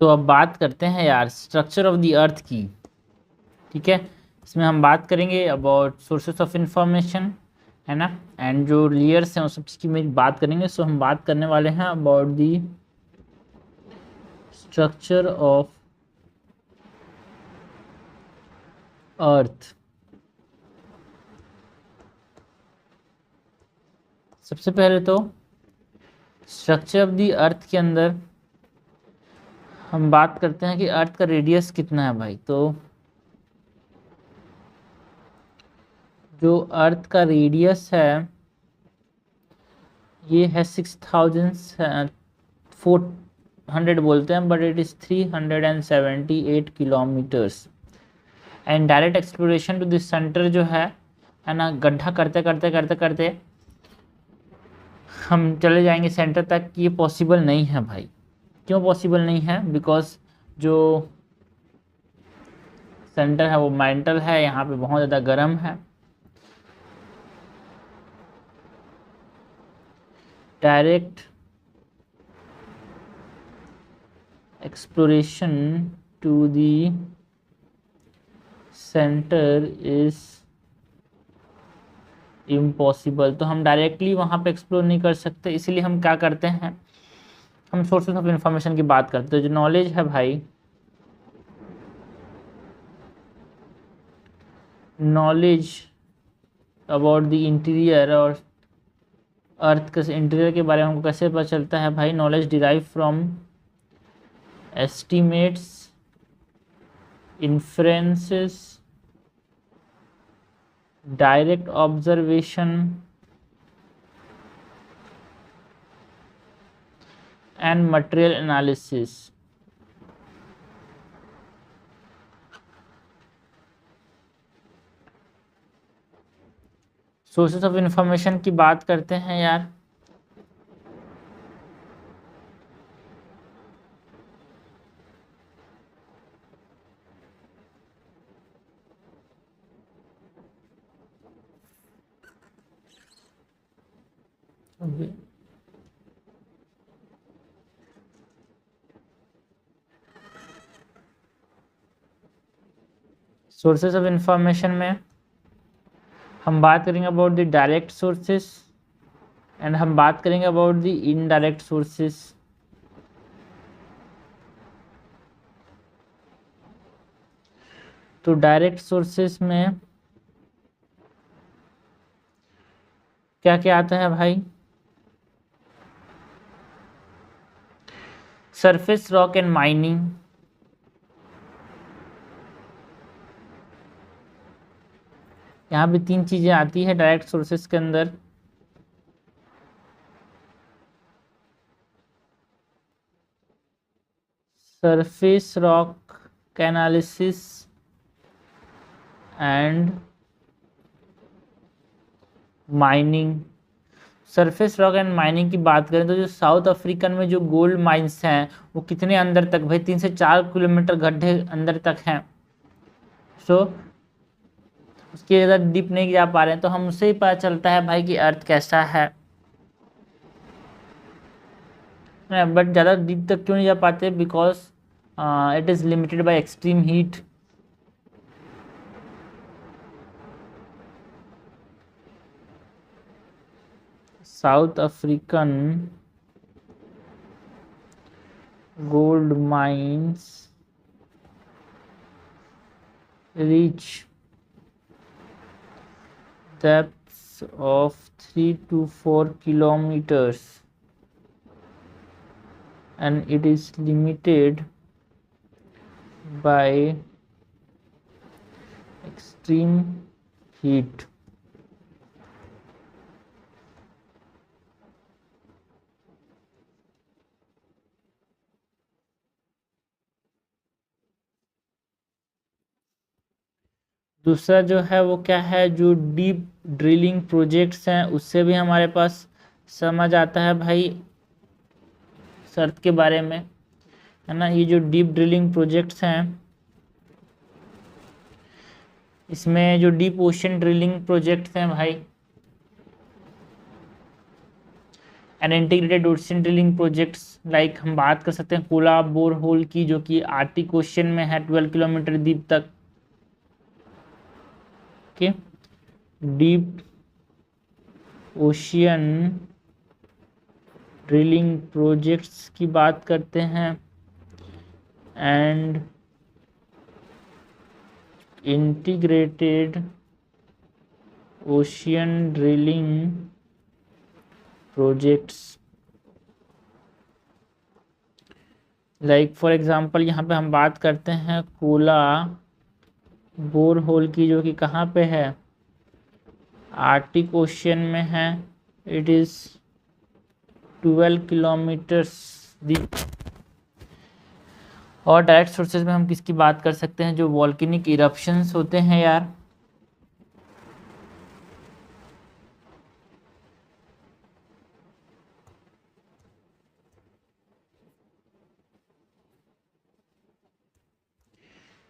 तो अब बात करते हैं यार स्ट्रक्चर ऑफ द अर्थ की। ठीक है, इसमें हम बात करेंगे अबाउट सोर्सेस ऑफ इंफॉर्मेशन, है ना, एंड जो लेयर्स हैं उस सब की में बात करेंगे। सो हम बात करने वाले हैं about the structure of earth. सबसे पहले तो स्ट्रक्चर ऑफ द अर्थ के अंदर हम बात करते हैं कि अर्थ का रेडियस कितना है भाई। तो जो अर्थ का रेडियस है ये है 6400 बोलते हैं, but it is 378 kilometres. And direct exploration to this centre जो है ना, गड्ढा करते करते करते करते हम चले जाएंगे सेंटर तक, ये पॉसिबल नहीं है भाई। क्यों पॉसिबल नहीं है? बिकॉज जो सेंटर है वो मेंटल है, यहाँ पे बहुत ज़्यादा गर्म है। Direct exploration to the centre is impossible. तो हम डायरेक्टली वहाँ पे एक्सप्लोर नहीं कर सकते, इसीलिए हम क्या करते हैं, हम सोर्सेस ऑफ इंफॉर्मेशन की बात करते हैं। जो नॉलेज है भाई, नॉलेज अबाउट द इंटीरियर और अर्थ के इंटीरियर के बारे में हमको कैसे पता चलता है भाई? Knowledge derive from estimates, inferences, direct observation and material analysis. Sources of information की बात करते हैं यार। सोर्सेस ऑफ इंफॉर्मेशन में हम बात करेंगे about the direct sources and हम बात करेंगे अबाउट द इनडायरेक्ट सोर्सेस। तो डायरेक्ट सोर्सेस में क्या क्या आता है भाई? सरफेस रॉक एंड माइनिंग, यहाँ भी 3 चीजें आती है डायरेक्ट सोर्सेस के अंदर। Surface rock analysis and mining. Surface rock and mining की बात करें तो जो साउथ अफ्रीकन में जो गोल्ड माइंस हैं वो कितने अंदर तक भाई? 3 से 4 किलोमीटर गड्ढे अंदर तक हैं। सो उसके ज़्यादा डीप नहीं जा पा रहे हैं, तो हम उससे ही पता चलता है भाई कि अर्थ कैसा है। बट ज़्यादा डीप तक क्यों नहीं जा पाते? Because it is limited by extreme heat. South African gold mines reach depths of 3 to 4 kilometers and it is limited by extreme heat. दूसरा जो है वो क्या है, जो डीप ड्रिलिंग प्रोजेक्ट्स हैं उससे भी हमारे पास समझ आता है भाई अर्थ के बारे में, है ना। ये जो डीप ड्रिलिंग प्रोजेक्ट्स हैं, इसमें जो डीप ओशन ड्रिलिंग प्रोजेक्ट्स हैं भाई, and integrated ocean drilling projects like हम बात कर सकते हैं कोला बोर होल की, जो कि आर्टिक ओशन में है 12 किलोमीटर डीप तक। Okay, deep ocean drilling projects की बात करते हैं and integrated ocean drilling projects like for example यहाँ पे हम बात करते हैं कोला बोर होल की, जो कि कहाँ पे है, आर्टिक ओशियन में है। It is 12 kilometres deep. और डायरेक्ट सोर्सेज में हम किसकी बात कर सकते हैं, जो वॉल्केनिक इरप्शंस होते हैं यार।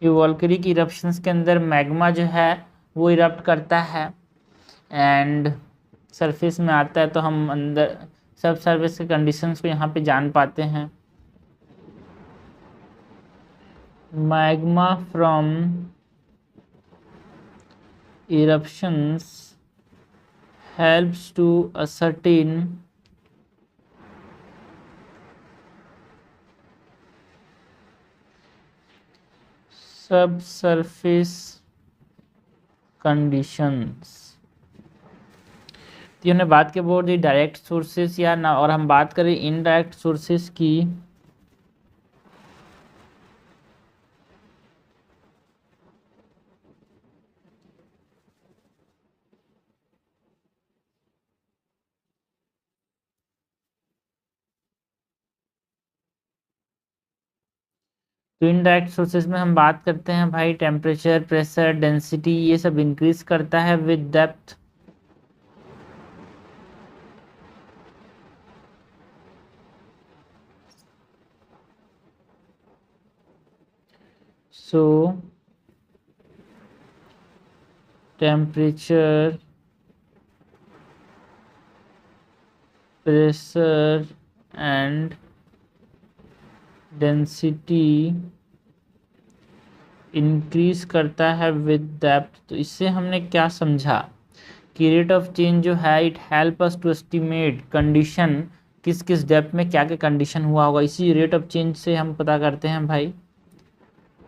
ये वॉल्केनिक इरप्शंस के अंदर मैग्मा जो है वो इरप्ट करता है एंड सरफेस में आता है, तो हम अंदर सब सर्फेस के कंडीशंस को यहाँ पे जान पाते हैं। Magma from eruptions helps to ascertain subsurface conditions। तो हमने बात की अबाउट दी डायरेक्ट सोर्सेस या ना, और हम बात करें इनडायरेक्ट सोर्सेस की। तो इनडायरेक्ट सोर्सेज में हम बात करते हैं भाई टेम्परेचर, प्रेशर, डेंसिटी, ये सब इंक्रीज करता है with depth. So temperature, pressure and density increase करता है विद डेप्थ। तो इससे हमने क्या समझा कि रेट ऑफ चेंज जो है it help us to estimate condition, किस किस डेप्थ में क्या क्या कंडीशन हुआ होगा। इसी रेट ऑफ चेंज से हम पता करते हैं भाई,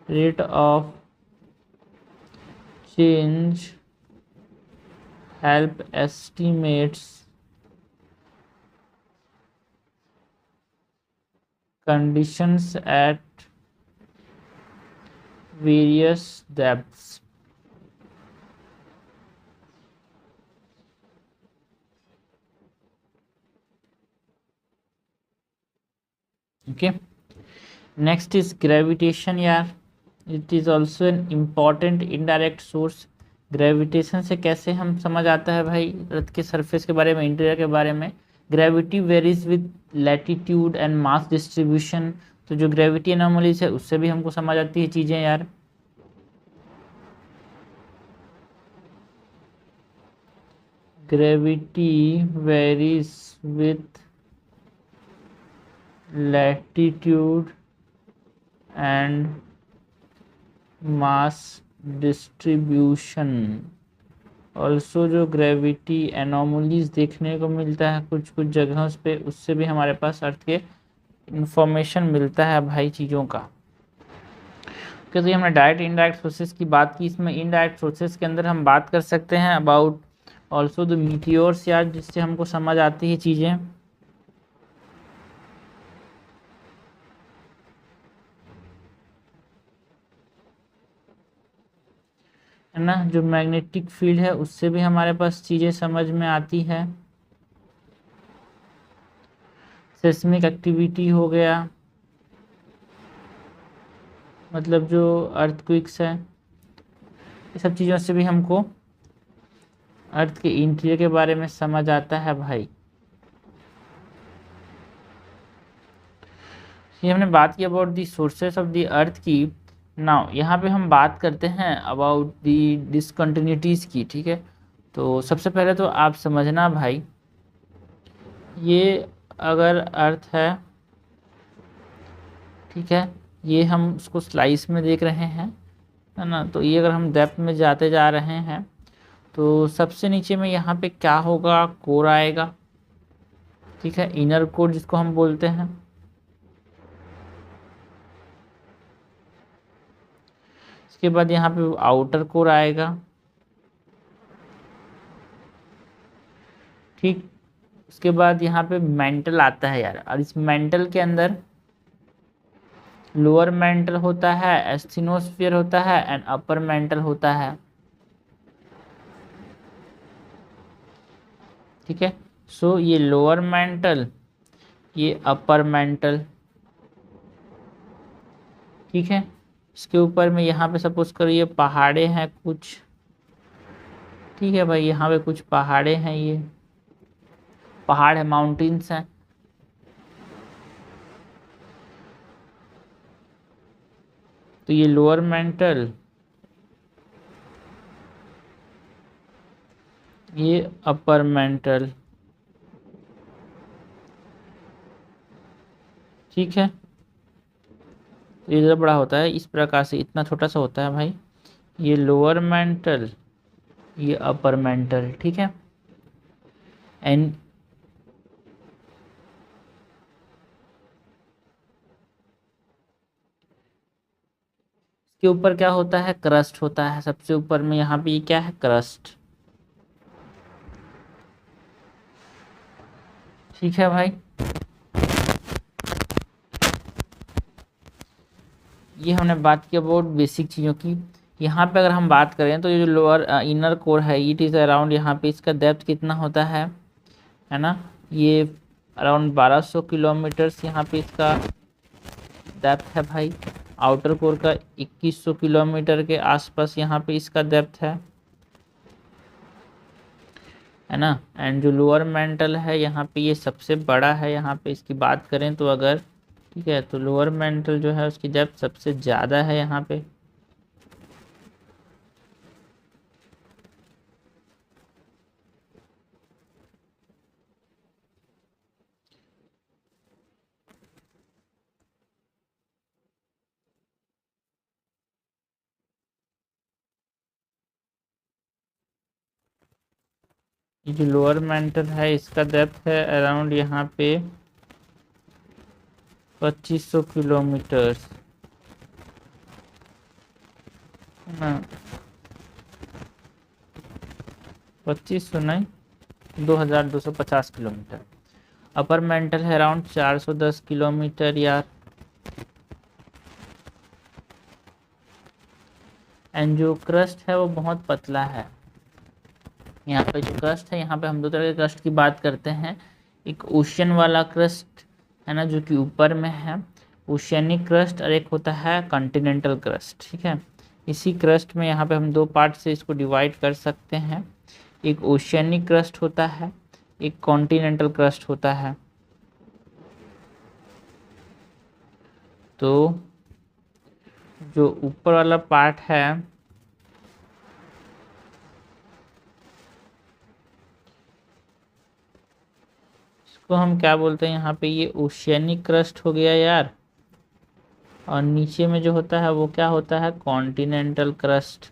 rate of change help estimates conditions at various depths. Okay, next is gravitation यार। It is also an important indirect source. Gravitation से कैसे हम समझ आता है भाई अर्थ के सरफेस के बारे में, इंटीरियर के बारे में। Gravity varies with latitude and mass distribution. तो जो ग्रेविटी एनोमलीज है उससे भी हमको समझ आती है चीज़ें यार। Gravity varies with latitude and mass distribution. Also जो ग्रेविटी एनोमलीज देखने को मिलता है कुछ कुछ जगहों पे, उससे भी हमारे पास अर्थ के इंफॉर्मेशन मिलता है भाई चीज़ों का। क्योंकि हमने डायरेक्ट इनडायरेक्ट सोर्सेज की बात की, इसमें इनडायरेक्ट सोर्सेज के अंदर हम बात कर सकते हैं अबाउट ऑल्सो द मीटियोर्स यार, जिससे हमको समझ आती है चीज़ें। है ना, जो मैग्नेटिक फील्ड है उससे भी हमारे पास चीज़ें समझ में आती है। सेस्मिक एक्टिविटी हो गया, मतलब जो अर्थक्वेक्स है, ये सब चीज़ों से भी हमको अर्थ के इंटीरियर के बारे में समझ आता है भाई। ये हमने बात की about the sources of the earth की। नाउ यहाँ पे हम बात करते हैं अबाउट दी डिसकंटिन्यूटीज़ की। ठीक है, तो सबसे पहले तो आप समझना भाई, ये अगर अर्थ है, ठीक है, ये हम उसको स्लाइस में देख रहे हैं, है ना। तो ये अगर हम डेप्थ में जाते जा रहे हैं तो सबसे नीचे में यहाँ पे क्या होगा, कोर आएगा, ठीक है, इनर कोर जिसको हम बोलते हैं। इसके बाद यहाँ पे आउटर कोर आएगा, ठीक। उसके बाद यहाँ पे मेंटल आता है यार, और इस मेंटल के अंदर लोअर मेंटल होता है, एस्थेनोस्फीयर होता है एंड अपर मेंटल होता है, ठीक है। सो ये लोअर मेंटल, ये अपर मेंटल, ठीक है। इसके ऊपर में यहाँ पे सपोज करो ये पहाड़े हैं कुछ, ठीक है भाई, यहाँ पे कुछ पहाड़े हैं, ये पहाड़ है, माउंटेन्स हैं। तो ये लोअर मेंटल, ये अपर मेंटल, ठीक है। तो ये ज़्यादा बड़ा होता है, इस प्रकार से इतना छोटा सा होता है भाई, ये लोअर मेंटल, ये अपर मेंटल, ठीक है। एंड के ऊपर क्या होता है, क्रस्ट होता है, सबसे ऊपर में यहाँ पे ये क्या है, क्रस्ट, ठीक है भाई। ये हमने बात की अबाउट बेसिक चीज़ों की। यहाँ पे अगर हम बात करें तो ये जो लोअर इनर कोर है, इट इज़ अराउंड, यहाँ पे इसका डेप्थ कितना होता है ना, ये अराउंड 1200 किलोमीटर्स यहाँ पे इसका डेप्थ है भाई। आउटर कोर का 2100 किलोमीटर के आसपास यहाँ पे इसका डेप्थ है ना। एंड जो लोअर मेंटल है यहाँ पे ये सबसे बड़ा है, यहाँ पे इसकी बात करें तो अगर, ठीक है, तो लोअर मेंटल जो है उसकी डेप्थ सबसे ज़्यादा है यहाँ पे। ये जो लोअर मेंटल है इसका डेप्थ है अराउंड यहाँ पे 2500 किलोमीटर, है ना, 2500 नहीं, 2250 किलोमीटर। अपर मेंटल है अराउंड 410 किलोमीटर यार। एंड जो क्रस्ट है वो बहुत पतला है। यहाँ पे जो क्रस्ट है, यहाँ पे हम दो तरह के क्रस्ट की बात करते हैं, एक ओशियन वाला क्रस्ट है ना, जो कि ऊपर में है, ओशियनिक क्रस्ट, और एक होता है कॉन्टिनेंटल क्रस्ट, ठीक है। इसी क्रस्ट में यहाँ पे हम दो पार्ट से इसको डिवाइड कर सकते हैं, एक ओशियनिक क्रस्ट होता है, एक कॉन्टिनेंटल क्रस्ट होता है। तो जो ऊपर वाला पार्ट है इसको हम क्या बोलते हैं, यहाँ पे ये ओशियनिक क्रस्ट हो गया यार, और नीचे में जो होता है वो क्या होता है, कॉन्टिनेंटल क्रस्ट।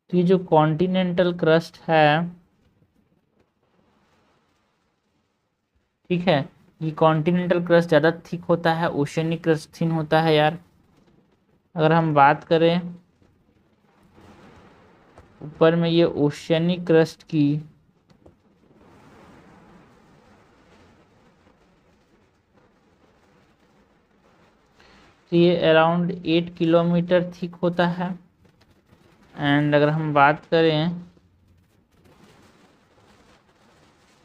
तो ये जो कॉन्टिनेंटल क्रस्ट है, ठीक है, ये कॉन्टिनेंटल क्रस्ट ज़्यादा थिक होता है, ओशियनिक क्रस्ट थिन होता है यार। अगर हम बात करें ऊपर में ये ओशियनिक क्रस्ट की, तो ये अराउंड 8 किलोमीटर थिक होता है। एंड अगर हम बात करें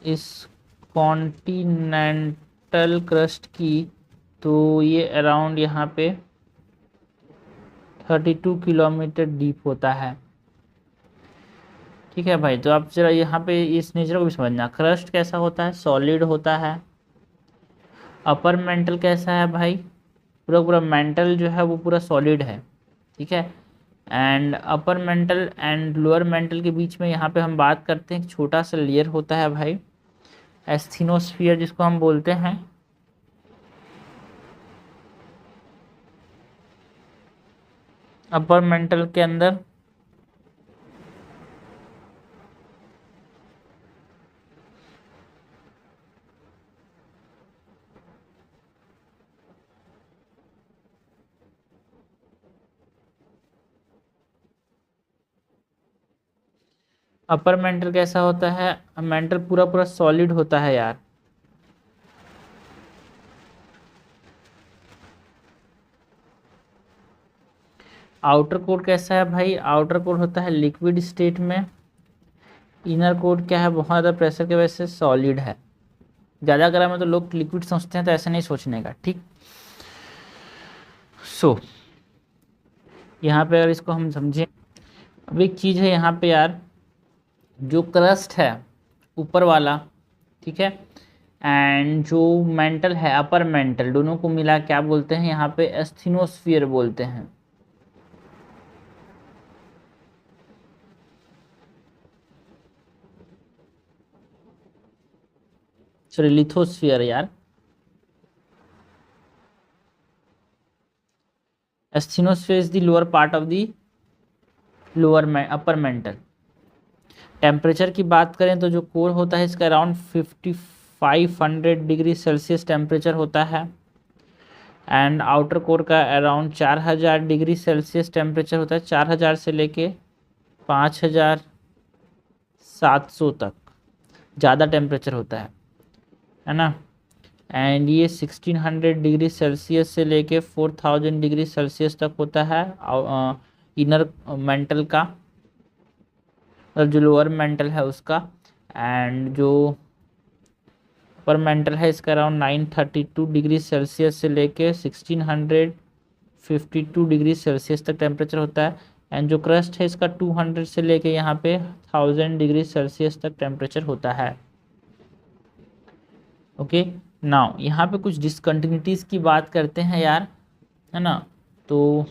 इस कॉन्टिनेंटल क्रस्ट की, तो ये अराउंड यहाँ पे 32 किलोमीटर डीप होता है, ठीक है भाई। तो आप जरा यहाँ पे इस नेचर को भी समझना, क्रस्ट कैसा होता है, सॉलिड होता है। अपर मेंटल कैसा है भाई, पूरा पूरा मेंटल जो है वो पूरा सॉलिड है, ठीक है। And upper mental and lower mental के बीच में यहाँ पे हम बात करते हैं, एक छोटा सा लेयर होता है भाई, एस्थीनोस्फीयर जिसको हम बोलते हैं। अपर मेंटल के अंदर अपर मेंटल कैसा होता है, मेंटल पूरा पूरा सॉलिड होता है यार। आउटर कोर कैसा है भाई, आउटर कोर होता है लिक्विड स्टेट में। इनर कोर क्या है, बहुत ज़्यादा प्रेशर की वजह से सॉलिड है। ज़्यादा गर्म है तो लोग लिक्विड समझते हैं, तो ऐसा नहीं सोचने का, ठीक। सो यहाँ पे अगर इसको हम समझें, अब एक चीज़ है यहाँ पे यार, जो क्रस्ट है ऊपर वाला, ठीक है, एंड जो मेंटल है अपर मेंटल, दोनों को मिला क्या बोलते हैं यहाँ पे, एस्थीनोस्फीयर बोलते हैं। सॉरी, लिथोस्फीयर यार। Asthenosphere is the lower part of the lower में अपर मेंटल। टेम्परेचर की बात करें तो जो कोर होता है इसका अराउंड 5500 डिग्री सेल्सियस टेम्परेचर होता है, एंड आउटर कोर का अराउंड 4000 डिग्री सेल्सियस टेम्परेचर होता है, 4000 से लेके 5700 तक ज़्यादा टेम्परेचर होता है ना। एंड ये 1600 डिग्री सेल्सियस से लेके 4000 डिग्री सेल्सियस तक होता है इनर मेंटल का, और जो लोअर मेंटल है उसका। एंड जो अपर मेंटल है इसका अराउंड 932 डिग्री सेल्सियस से लेके 1652 डिग्री सेल्सियस तक टेम्परेचर होता है। एंड जो क्रस्ट है इसका 200 से लेके यहाँ पे 1000 डिग्री सेल्सियस तक टेम्परेचर होता है। ओके, नाउ यहाँ पे कुछ डिसकंटिन्यूटीज की बात करते हैं यार, है ना। तो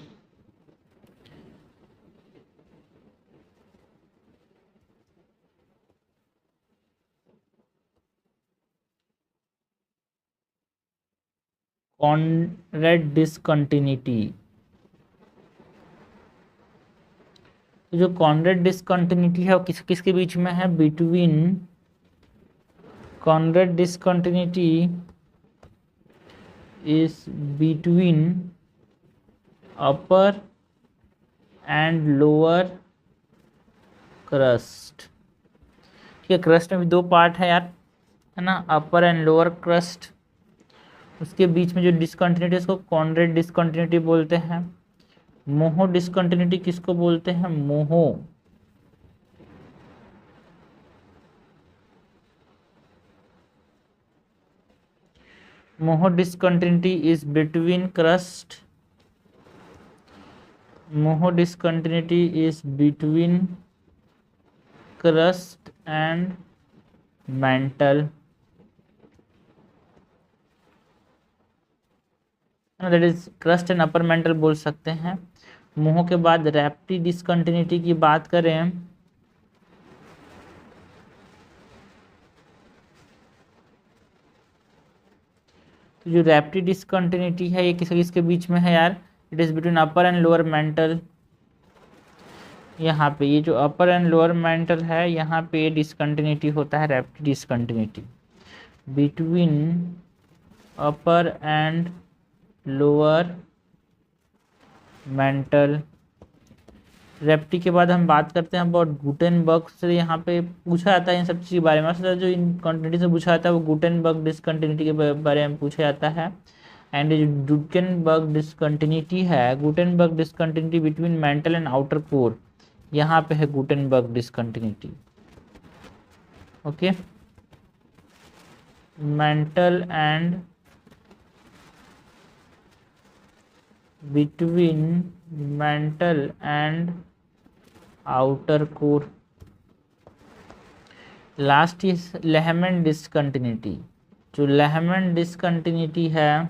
कॉनरेड डिसकंटिन्यूटी, तो जो कॉनरेड डिसकंटिन्यूटी है वो किस किसके बीच में है, between Conrad discontinuity is between upper and lower crust. ठीक है, क्रस्ट में भी दो पार्ट है यार, है ना, अपर एंड लोअर क्रस्ट। उसके बीच में जो डिसकंटिन्यूटी इसको कॉनरेड डिसकंटिन्यूटी बोलते हैं। मोहो डिसकंटिन्यूटी किसको बोलते हैं, Moho, Moho discontinuity is between crust, Moho discontinuity is between crust and mantle, that is crust and upper mantle बोल सकते हैं। मोहो के बाद रैप्टी डिसकंटिन्यूटी की बात करें तो जो रैप्टी डिसकंटिन्यूटी है ये किसके बीच में है यार, it is between upper and lower mental. यहाँ पे ये जो अपर एंड लोअर मेंटल है यहाँ पे ये डिसकंटिन्यूटी होता है, Repetti discontinuity between upper and lower mantle. Repetti के बाद हम बात करते हैं अबाउट गुटेनबर्ग से। यहाँ पे पूछा जाता है इन सब चीज़ के बारे में, जो इन कंटिन्यूटी से पूछा जाता है वो गुटेनबर्ग डिसकंटिन्यूटी के बारे में पूछा जाता है। एंड जो गुटेनबर्ग डिसकंटिन्यूटी है, Gutenberg discontinuity between mental and outer core, यहाँ पे है Gutenberg discontinuity. Okay, mental and between mental and outer core. Last is Lehman discontinuity. जो लेहमैन डिसकंटिन्यूटी है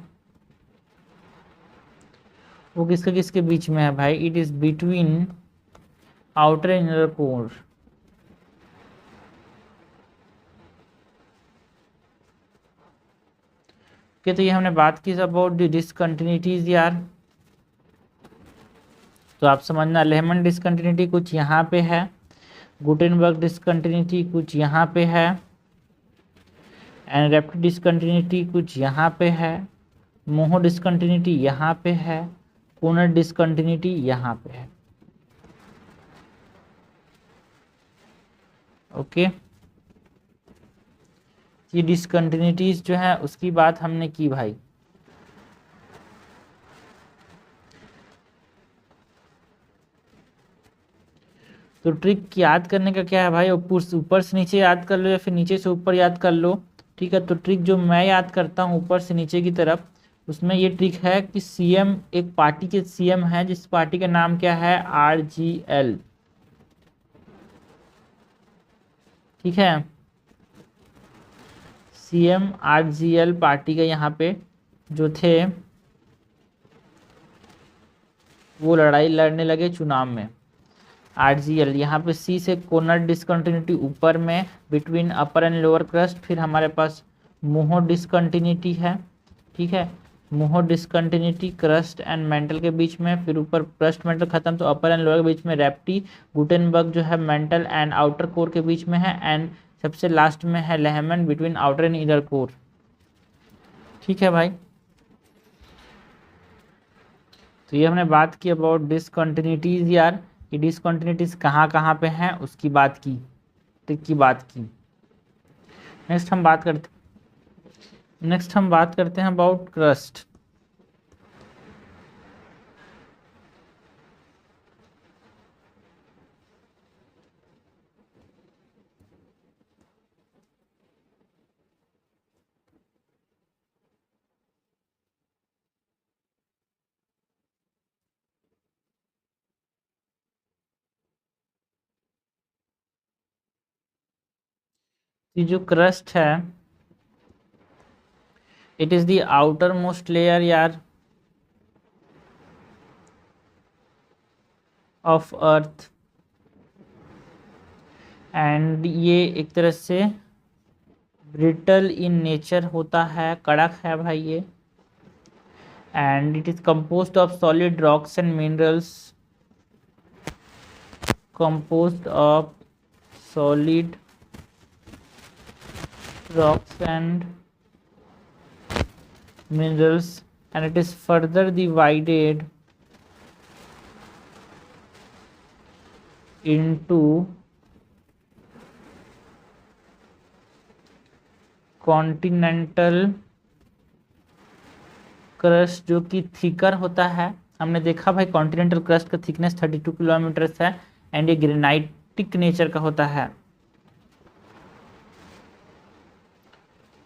वो किसके किसके बीच में है भाई? It is between outer and inner core. Okay, तो ये हमने बात की अबाउट द डिसकंटिन्यूटीज यार। तो आप समझना, लेहमन डिसकंटिन्यूटी कुछ यहाँ पे है, गुटेनबर्ग डिसकंटिन्यूटी कुछ यहाँ पे है, एंड रेप्ट डिसकंटिन्यूटी कुछ यहाँ पे है, मोहो डिसकंटिन्यूटी यहाँ पे है, कोनर डिसकंटिन्यूटी यहाँ पे है। ओके, ये डिसकंटिन्यूटीज जो है उसकी बात हमने की भाई। तो ट्रिक याद करने का क्या है भाई? ऊपर से नीचे याद कर लो या फिर नीचे से ऊपर याद कर लो। ठीक है, तो ट्रिक जो मैं याद करता हूँ ऊपर से नीचे की तरफ, उसमें ये ट्रिक है कि सीएम, एक पार्टी के सीएम है जिस पार्टी का नाम क्या है? आरजीएल। ठीक है, सीएम आरजीएल पार्टी के यहाँ पे जो थे वो लड़ाई लड़ने लगे चुनाव में। आरजीएल यहाँ पे सी से कोनर डिसकंटिन्यूटी ऊपर में between upper and lower crust, फिर हमारे पास मोहो डिसकंटिन्यूटी है। ठीक है, मोहो डिसकंटिन्यूटी क्रस्ट एंड मेंटल के बीच में, फिर ऊपर क्रस्ट मेंटल खत्म तो अपर एंड लोअर के बीच में रेप्टी, गुटेनबर्ग जो है मेंटल एंड आउटर कोर के बीच में है, एंड सबसे लास्ट में है Lehmann between outer and inner core. ठीक है भाई, तो ये हमने बात की अबाउट डिसकंटिन्यूटीज यार, कि डिसकंटिन्यूटीज कहाँ कहाँ पे हैं उसकी बात की, ट्रिक की बात की। नेक्स्ट हम बात करते हैं अबाउट क्रस्ट। ये जो क्रस्ट है, it is the outer most layer यार ऑफ अर्थ, एंड ये एक तरह से ब्रिटल इन नेचर होता है, कड़क है भाई ये, and it is composed of solid rocks and minerals, composed of solid rocks and minerals, and it is further divided into continental crust जो कि थिकर होता है। हमने देखा भाई कॉन्टिनेंटल क्रस्ट का थिकनेस 32 किलोमीटर है, एंड ये ग्रेनाइटिक नेचर का होता है,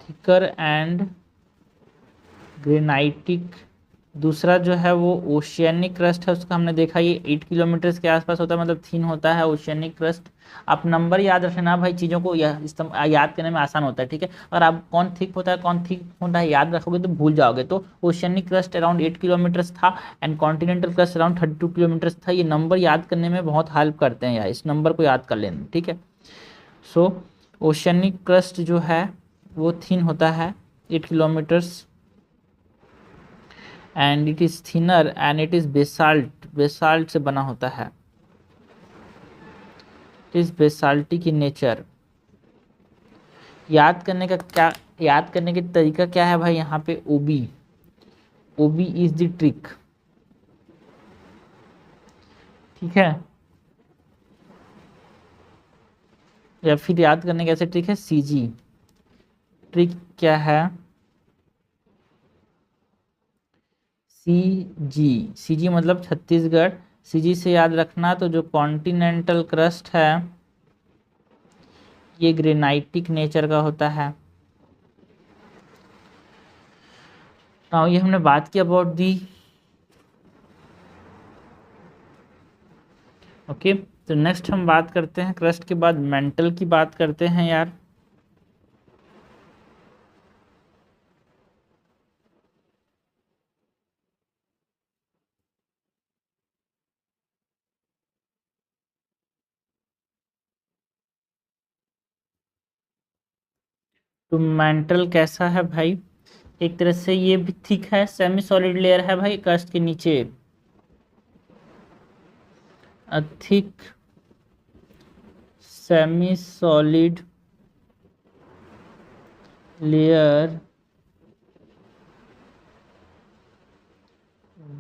थिकर एंड ग्रेनाइटिक। दूसरा जो है वो ओशियनिक क्रस्ट है, उसका हमने देखा ये 8 किलोमीटर के आसपास होता है, मतलब थिन होता है ओशियनिक क्रस्ट। आप नंबर याद रखना भाई, चीज़ों को याद करने में आसान होता है। ठीक है, अगर आप कौन थिक होता है कौन थिक होता है याद रखोगे तो भूल जाओगे। तो ओशियनिक क्रस्ट अराउंड 8 किलोमीटर्स था, and continental crust around 32 kilometres था। ये नंबर याद करने में बहुत हेल्प करते हैं यार, इस नंबर को याद कर लेना। ठीक है, सो ओशियनिक क्रस्ट जो है वो थिन होता है 8 kilometres, and it is thinner and it is basalt से बना होता है, it is basaltic in nature. याद करने का तरीका क्या है भाई? यहाँ पे ओबी इज द ट्रिक। ठीक है, या फिर याद करने का ऐसे ट्रिक है सीजी। ट्रिक क्या है? सीजी मतलब छत्तीसगढ़। सीजी से याद रखना, तो जो कॉन्टिनेंटल क्रस्ट है ये ग्रेनाइटिक नेचर का होता है। नाउ ये हमने बात की अबाउट दी। ओके, तो नेक्स्ट हम बात करते हैं क्रस्ट के बाद मेंटल की बात करते हैं यार। तो मेंटल कैसा है भाई? एक तरह से ये भी थिक है, सेमी सॉलिड लेयर है भाई क्रस्ट के नीचे, a thick semi solid layer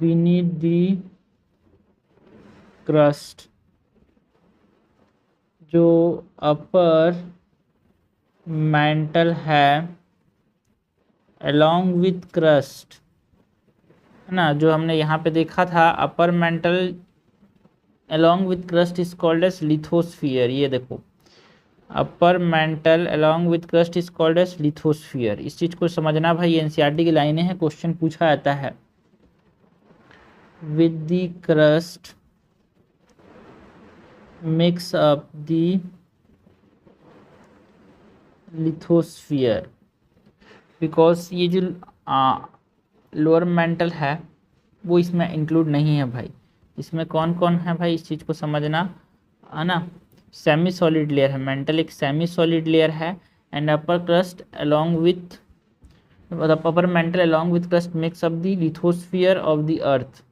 beneath the crust, जो अपर मेंटल है along with crust, है ना, जो हमने यहाँ पे देखा था upper mantle along with crust is called as lithosphere। ये देखो upper mantle along with crust is called as lithosphere। इस चीज को समझना भाई, एनसीईआरटी की लाइनें हैं, क्वेश्चन पूछा जाता है। with the crust makes up the lithosphere, because ये जो लोअर मेंटल है वो इसमें इंक्लूड नहीं है भाई। इसमें कौन कौन है भाई, इस चीज़ को समझना है ना। सेमी सॉलिड लेयर है, मेंटल एक सेमी सॉलिड लेयर है, and upper crust along with upper mantle along with crust makes up the lithosphere of the earth.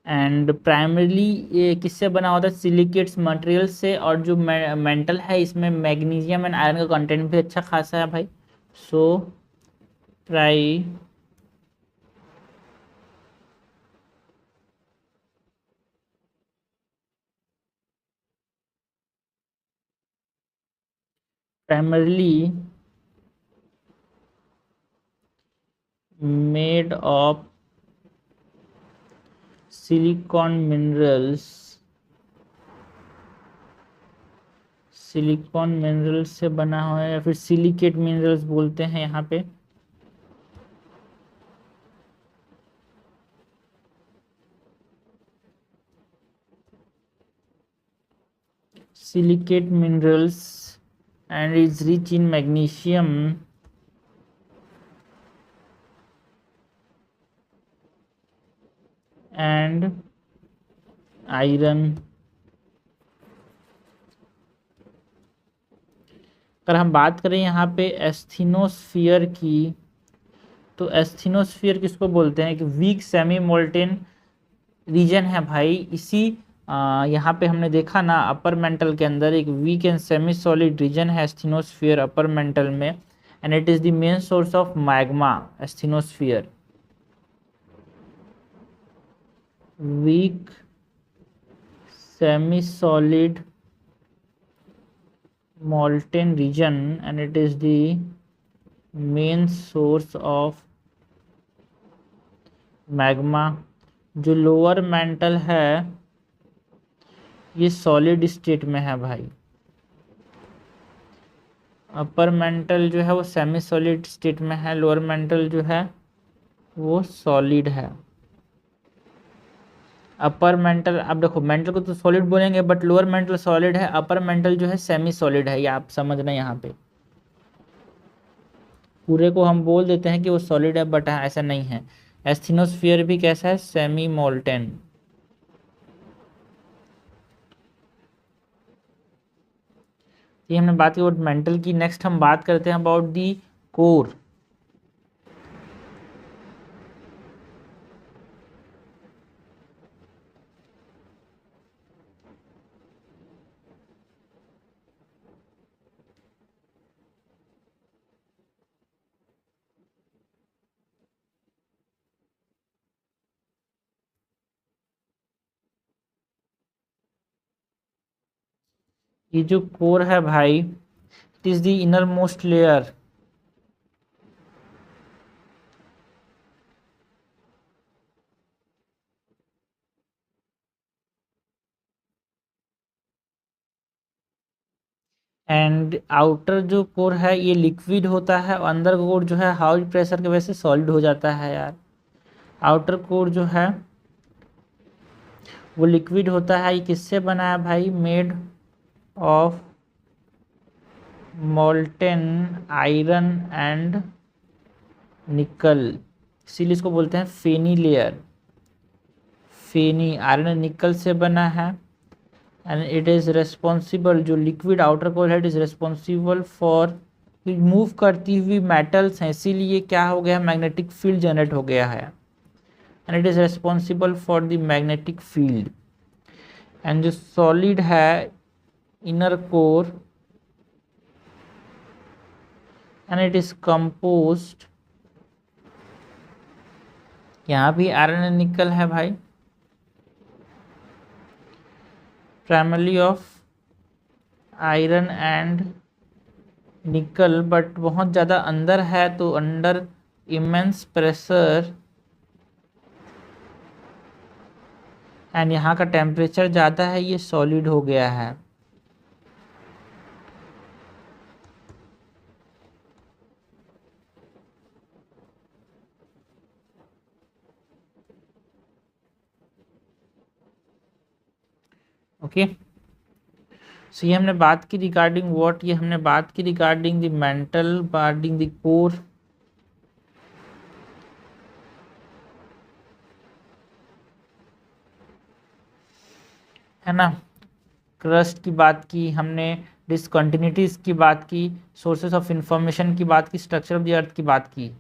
And primarily ये किससे बना होता है, सिलिकेट्स मटेरियल से, और जो मेंटल है इसमें मैग्नीशियम एंड आयरन का कंटेंट भी अच्छा खासा है भाई। सो primarily made of silicon minerals, silicon minerals से बना हुआ है, या फिर सिलिकेट मिनरल्स बोलते हैं यहाँ पे। Silicate minerals and is rich in magnesium and iron। अगर हम बात करें यहाँ पे एस्थीनोस्फीयर की, तो एस्थीनोस्फीयर किसको बोलते हैं, कि वीक सेमी मोल्टेन रीजन है भाई। इसी यहाँ पे हमने देखा ना अपर मेंटल के अंदर एक weak and semi solid region है एस्थीनोस्फीयर अपर मेंटल में, and it is the main source of magma. Asthenosphere weak semi solid molten region and it is the main source of magma. जो lower mantle है ये solid state में है भाई, upper mantle जो है वो सेमी सॉलिड स्टेट में है, लोअर मेंटल जो है वो सॉलिड है। अपर मेंटल, अब देखो मेंटल को तो सॉलिड बोलेंगे बट लोअर मेंटल सॉलिड है, अपर मेंटल जो है सेमी सॉलिड है, ये आप समझना। यहाँ पे पूरे को हम बोल देते हैं कि वो सॉलिड है बट ऐसा नहीं है। एस्थीनोस्फीयर भी कैसा है, सेमी मोल्टेन। ये हमने बात की अबाउट मेंटल की। नेक्स्ट हम बात करते हैं अबाउट दी कोर। ये जो कोर है भाई, it is the inner most layer, and outer जो कोर है ये लिक्विड होता है, और अंदर कोर जो है हाई प्रेशर की वजह से सॉलिड हो जाता है यार। आउटर कोर जो है वो लिक्विड होता है। ये किससे बना है भाई, made of molten iron and nickel, इसीलिए इसको बोलते हैं फेनी लेयर। फेनी आयरन एंड निकल से बना है, एंड इट इज रेस्पॉन्सिबल, जो लिक्विड आउटर कोर है, it is responsible for move करती हुई मेटल्स हैं, इसीलिए क्या हो गया, मैग्नेटिक फील्ड जनरेट हो गया है, and it is responsible for the magnetic field. And जो सॉलिड है inner core, and it is composed, यहाँ भी आयरन एंड निकल है भाई, प्राइमरली ऑफ आयरन एंड निकल, बट बहुत ज़्यादा अंदर है, तो अंडर इमेंस प्रेशर एंड यहाँ का टेम्परेचर ज़्यादा है, ये सॉलिड हो गया है। ओके, सो ये हमने बात की रिगार्डिंग व्हाट, ये हमने बात की regarding the mental, regarding the core. है ना, क्रस्ट की बात की हमने, डिसकंटिन्यूटीज की बात की, सोर्सेस ऑफ इंफॉर्मेशन की बात की, स्ट्रक्चर ऑफ द अर्थ की बात की।